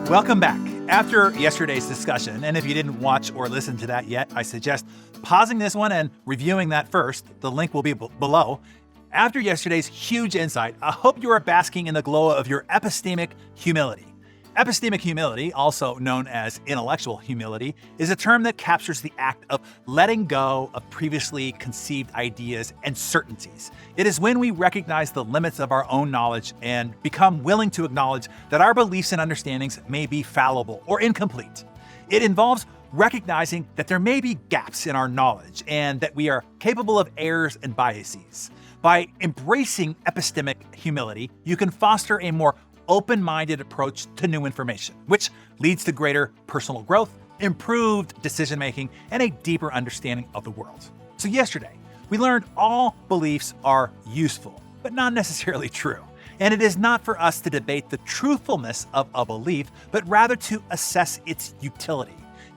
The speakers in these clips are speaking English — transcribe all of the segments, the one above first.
Welcome back. After yesterday's discussion, and if you didn't watch or listen to that yet, I suggest pausing this one and reviewing that first. The link will be below. After yesterday's huge insight, I hope you are basking in the glow of your epistemic humility. Epistemic humility, also known as intellectual humility, is a term that captures the act of letting go of previously conceived ideas and certainties. It is when we recognize the limits of our own knowledge and become willing to acknowledge that our beliefs and understandings may be fallible or incomplete. It involves recognizing that there may be gaps in our knowledge and that we are capable of errors and biases. By embracing epistemic humility, you can foster a more open-minded approach to new information, which leads to greater personal growth, improved decision-making, and a deeper understanding of the world. So yesterday, we learned all beliefs are useful, but not necessarily true. And it is not for us to debate the truthfulness of a belief, but rather to assess its utility.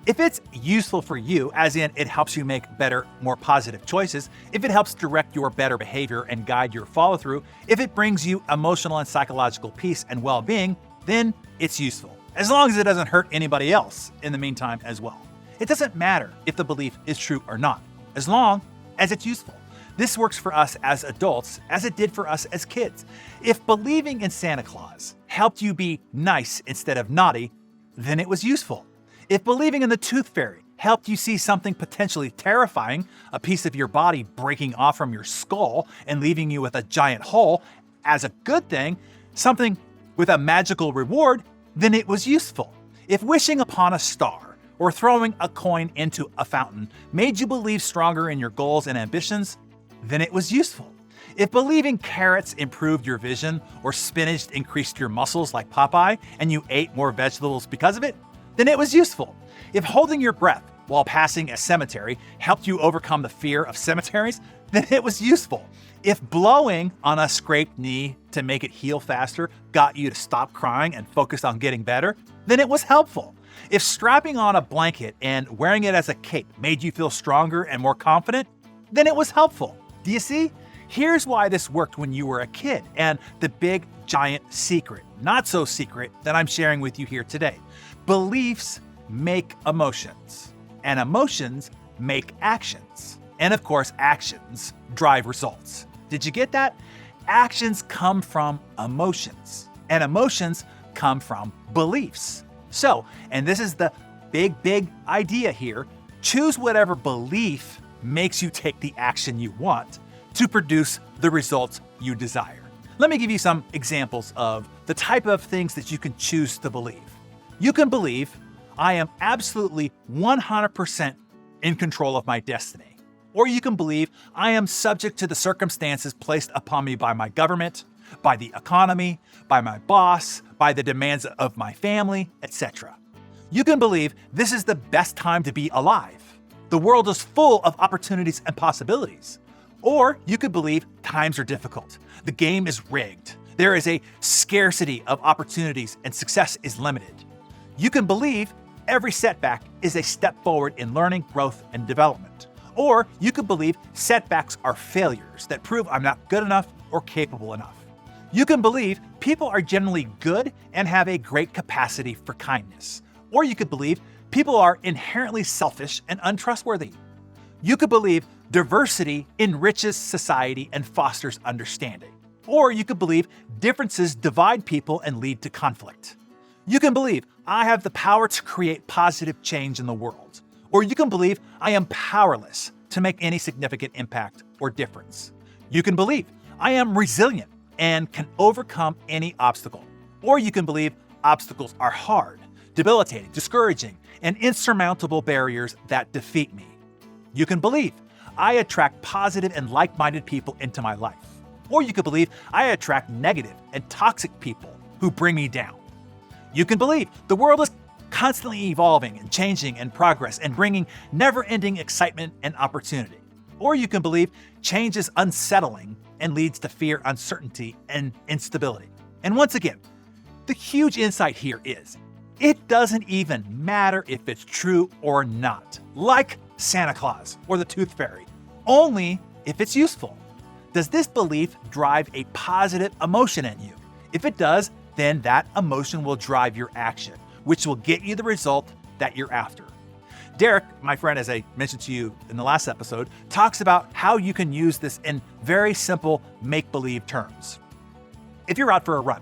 If it's useful for you, as in it helps you make better, more positive choices, if it helps direct your better behavior and guide your follow-through, if it brings you emotional and psychological peace and well-being, then it's useful, as long as it doesn't hurt anybody else in the meantime as well. It doesn't matter if the belief is true or not, as long as it's useful. This works for us as adults as it did for us as kids. If believing in Santa Claus helped you be nice instead of naughty, then it was useful. If believing in the tooth fairy helped you see something potentially terrifying, a piece of your body breaking off from your skull and leaving you with a giant hole, as a good thing, something with a magical reward, then it was useful. If wishing upon a star or throwing a coin into a fountain made you believe stronger in your goals and ambitions, then it was useful. If believing carrots improved your vision or spinach increased your muscles like Popeye and you ate more vegetables because of it, then it was useful. If holding your breath while passing a cemetery helped you overcome the fear of cemeteries, then it was useful. If blowing on a scraped knee to make it heal faster got you to stop crying and focus on getting better, then it was helpful. If strapping on a blanket and wearing it as a cape made you feel stronger and more confident, then it was helpful. Do you see? Here's why this worked when you were a kid, and the big, giant secret, not so secret, that I'm sharing with you here today. Beliefs make emotions, and emotions make actions. And of course, actions drive results. Did you get that? Actions come from emotions, and emotions come from beliefs. So, and this is the big idea here, choose whatever belief makes you take the action you want to produce the results you desire. Let me give you some examples of the type of things that you can choose to believe. You can believe, I am absolutely 100% in control of my destiny. Or you can believe, I am subject to the circumstances placed upon me by my government, by the economy, by my boss, by the demands of my family, etc. You can believe this is the best time to be alive. The world is full of opportunities and possibilities. Or you could believe times are difficult. The game is rigged. There is a scarcity of opportunities and success is limited. You can believe every setback is a step forward in learning, growth, and development. Or you could believe setbacks are failures that prove I'm not good enough or capable enough. You can believe people are generally good and have a great capacity for kindness. Or you could believe people are inherently selfish and untrustworthy. You could believe diversity enriches society and fosters understanding. Or you could believe differences divide people and lead to conflict. You can believe I have the power to create positive change in the world. Or you can believe I am powerless to make any significant impact or difference. You can believe I am resilient and can overcome any obstacle. Or you can believe obstacles are hard, debilitating, discouraging, and insurmountable barriers that defeat me. You can believe I attract positive and like-minded people into my life. Or you could believe I attract negative and toxic people who bring me down. You can believe the world is constantly evolving and changing and progress and bringing never-ending excitement and opportunity. Or you can believe change is unsettling and leads to fear, uncertainty, and instability. And once again, the huge insight here is, it doesn't even matter if it's true or not, like Santa Claus or the Tooth Fairy, only if it's useful. Does this belief drive a positive emotion in you? If it does, then that emotion will drive your action, which will get you the result that you're after. Derek, my friend, as I mentioned to you in the last episode, talks about how you can use this in very simple make-believe terms. If you're out for a run,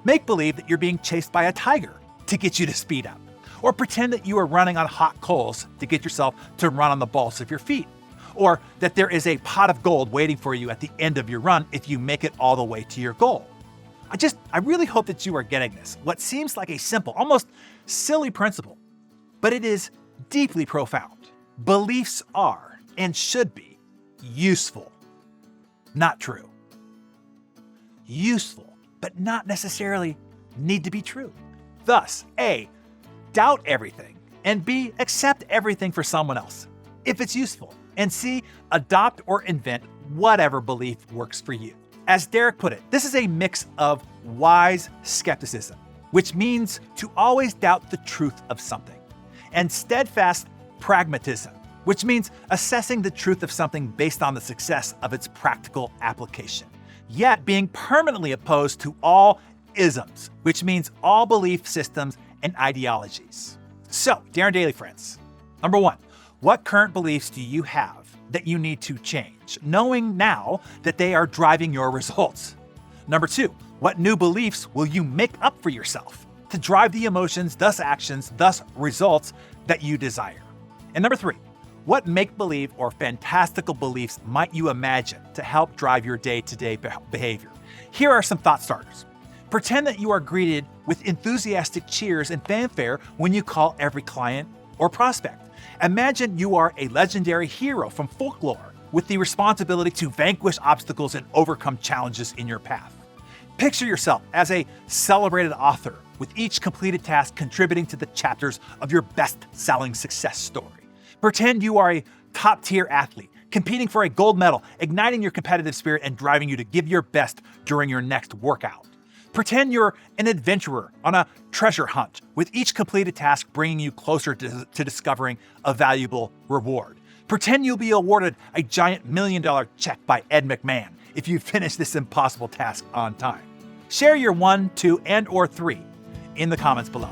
make believe that you're being chased by a tiger to get you to speed up. Or pretend that you are running on hot coals to get yourself to run on the balls of your feet. Or that there is a pot of gold waiting for you at the end of your run if you make it all the way to your goal. I really hope that you are getting this. What seems like a simple, almost silly principle, but it is deeply profound. Beliefs are, and should be, useful, not true. Useful, but not necessarily need to be true. Thus, A, doubt everything, and B, accept everything for someone else, if it's useful, and C, adopt or invent whatever belief works for you. As Derek put it, this is a mix of wise skepticism, which means to always doubt the truth of something, and steadfast pragmatism, which means assessing the truth of something based on the success of its practical application, yet being permanently opposed to all isms, which means all belief systems and ideologies. So, Darren Daily friends, number 1, what current beliefs do you have that you need to change, knowing now that they are driving your results? Number 2, what new beliefs will you make up for yourself to drive the emotions, thus actions, thus results that you desire? And number 3, what make-believe or fantastical beliefs might you imagine to help drive your day-to-day behavior? Here are some thought starters. Pretend that you are greeted with enthusiastic cheers and fanfare when you call every client or prospect. Imagine you are a legendary hero from folklore with the responsibility to vanquish obstacles and overcome challenges in your path. Picture yourself as a celebrated author, with each completed task contributing to the chapters of your best-selling success story. Pretend you are a top-tier athlete, competing for a gold medal, igniting your competitive spirit and driving you to give your best during your next workout. Pretend you're an adventurer on a treasure hunt, with each completed task bringing you closer to discovering a valuable reward. Pretend you'll be awarded a giant $1 million check by Ed McMahon if you finish this impossible task on time. Share your 1, 2, and/or 3 in the comments below.